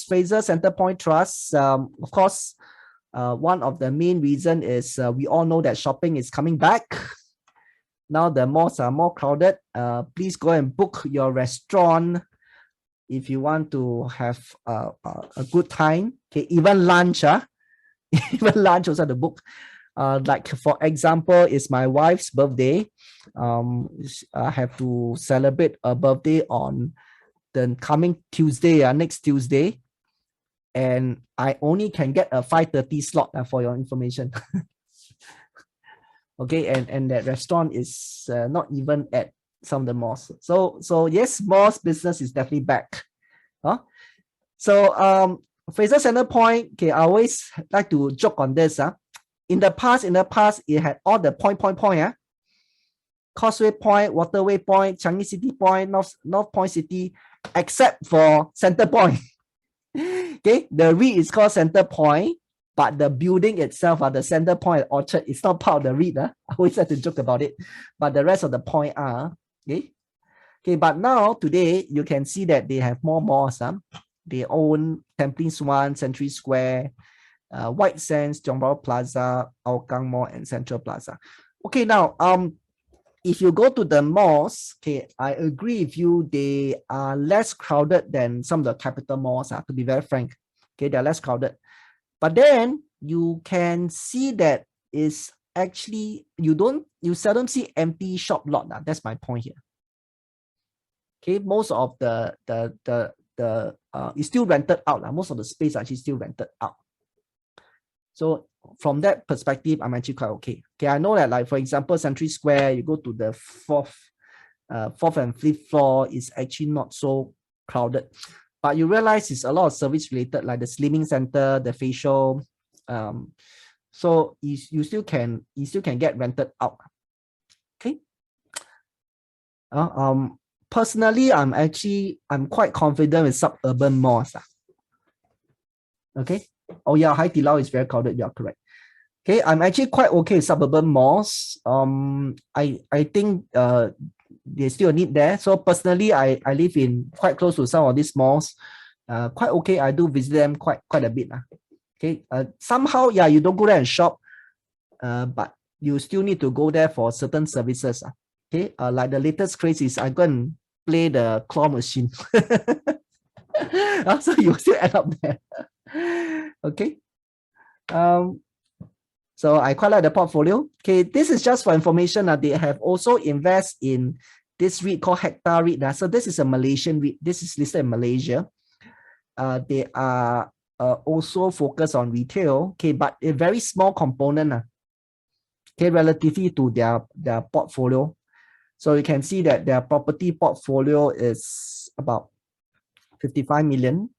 Fraser Centrepoint Trust, of course, one of the main reason is we all know that shopping is coming back. Now the malls are more crowded. Please go and book your restaurant if you want to have a good time. Okay, even lunch, even lunch also the book. Like for example, it's my wife's birthday. I have to celebrate a birthday on the coming Tuesday, next Tuesday, and I only can get a 5:30 slot for your information. Okay, and that restaurant is not even at some of the malls. So yes, malls business is definitely back. So Fraser Centrepoint, okay, I always like to joke on this. In the past, it had all the point. Causeway Point, Waterway Point, Changi City Point, North Point City, except for Centrepoint. Okay, the REIT is called Centrepoint, but the building itself, the Centrepoint Orchard, is not part of the REIT. I always like to joke about it, but the rest of the point are. Okay, but now today you can see that they have more malls. They own Tampines 1, Century Square, White Sands, Tiong Bahru Plaza, Hougang Mall, and Central Plaza. Okay, now if you go to the malls, okay, I agree with you, they are less crowded than some of the capital malls, to be very frank. Okay, they're less crowded. But then you can see that is actually, you seldom see empty shop lot. That's my point here. Okay, most of the is still rented out. Most of the space actually still rented out. So from that perspective, I'm actually quite okay. Okay, I know that, like for example, Century Square, you go to the fourth and fifth floor is actually not so crowded, but you realize it's a lot of service related, like the slimming center, the facial. So you still can get rented out. Okay. Personally, I'm quite confident with suburban malls. Okay. Oh yeah, Hai Di Lao is very crowded. You're correct. Okay, I'm actually quite okay with suburban malls. I think there's still a need there. So personally, I live in quite close to some of these malls. Quite okay. I do visit them quite a bit. Okay. Somehow, yeah, you don't go there and shop, but you still need to go there for certain services. Okay. Like the latest craze is I go and play the claw machine. So you still end up there. Okay. So I quite like the portfolio. Okay, this is just for information. They have also invest in this REIT called Hectare REIT. So this is a Malaysian REIT. This is listed in Malaysia. They are also focused on retail. Okay, but a very small component. Okay, relatively to their portfolio. So you can see that their property portfolio is about 55 million.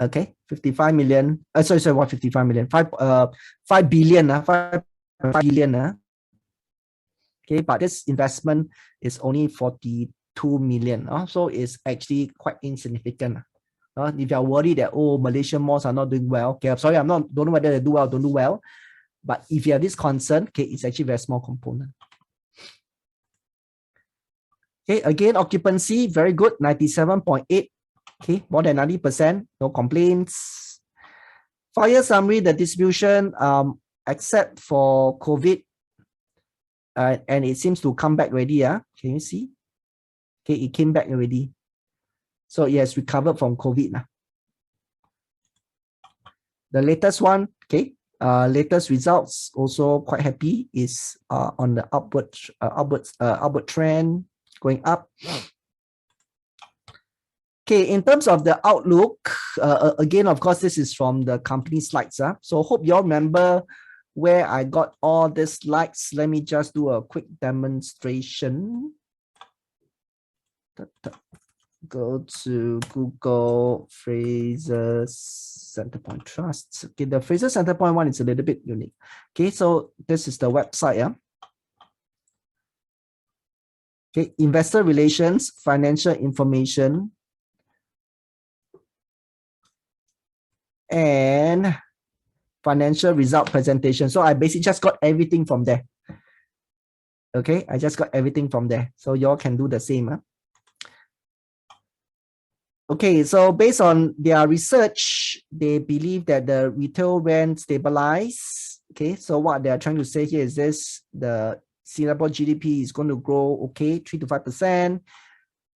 Okay, 55 million. Sorry, what 55 million? 5 billion. 5 billion. Okay, but this investment is only 42 million. So it's actually quite insignificant. If you're worried that, oh, Malaysian malls are not doing well, okay, I'm sorry, don't know whether they do well or don't do well. But if you have this concern, okay, it's actually a very small component. Okay, again, occupancy, very good, 97.8. Okay, more than 90%, no complaints. Fire summary, the distribution, except for COVID, and it seems to come back already. Can you see? Okay, it came back already. So it has recovered from COVID. The latest one, okay, latest results, also quite happy, is on the upward trend, going up. Okay, in terms of the outlook, again, of course, this is from the company slides. So hope you all remember where I got all these slides. Let me just do a quick demonstration. Go to Google Frasers Centrepoint Trust. Okay, the Frasers Centrepoint one is a little bit unique. Okay, so this is the website. Okay, investor relations, financial information, and financial result presentation. So I basically just got everything from there. Okay, I just got everything from there. So y'all can do the same. Okay, so based on their research, they believe that the retail rent stabilize. Okay, so what they're trying to say here is this: the Singapore GDP is going to grow, okay, 3 to 5%.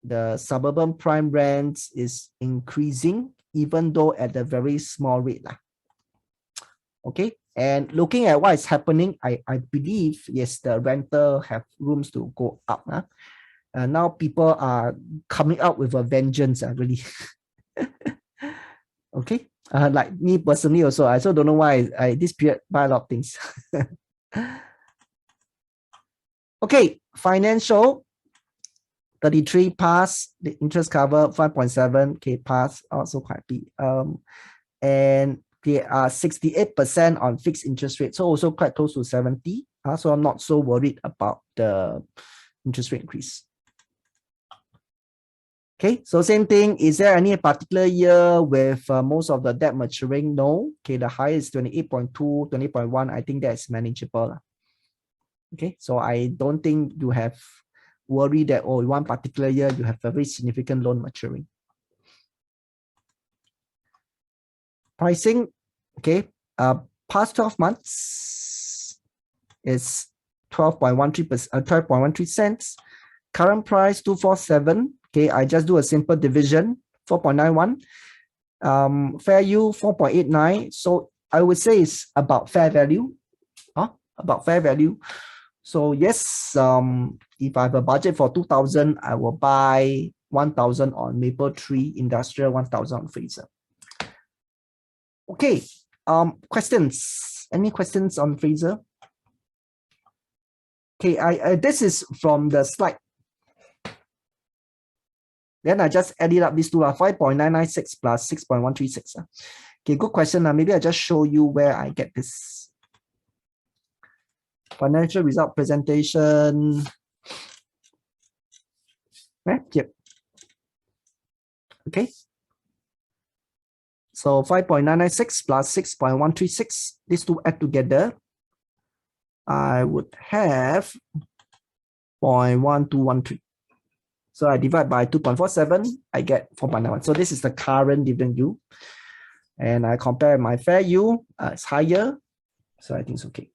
The suburban prime rents is increasing, even though at a very small rate. Okay, and looking at what is happening, I believe, yes, the rental have rooms to go up. Now people are coming out with a vengeance, really. Okay, like me personally also, I also don't know why I this period buy a lot of things. Okay, financial 33 pass, the interest cover 5.7, okay, pass also quite big. And they are 68% on fixed interest rate, so also quite close to 70. So I'm not so worried about the interest rate increase. Okay, so same thing. Is there any particular year with most of the debt maturing? No. Okay, the high is 28.2, 20.1. I think that's manageable. Okay, so I don't think you have worry that, oh, one particular year you have a very significant loan maturing. Pricing, okay, past 12 months is 12.13 cents. Current price 247. Okay, I just do a simple division, 4.91. Fair yield 4.89. So I would say it's about fair value. About fair value. So yes, if I have a budget for 2,000, I will buy 1,000 on Maple Tree Industrial, 1,000 on Fraser. Okay, questions? Any questions on Fraser? Okay, this is from the slide. Then I just added up these two, 5.996 plus 6.136. Okay, good question. Maybe I just show you where I get this. Financial result presentation. Yep. Okay. So 5.996 plus 6.136, these two add together, I would have 0.1213. So I divide by 2.47, I get 4.91. So this is the current dividend yield. And I compare my fair yield, it's higher. So I think it's okay.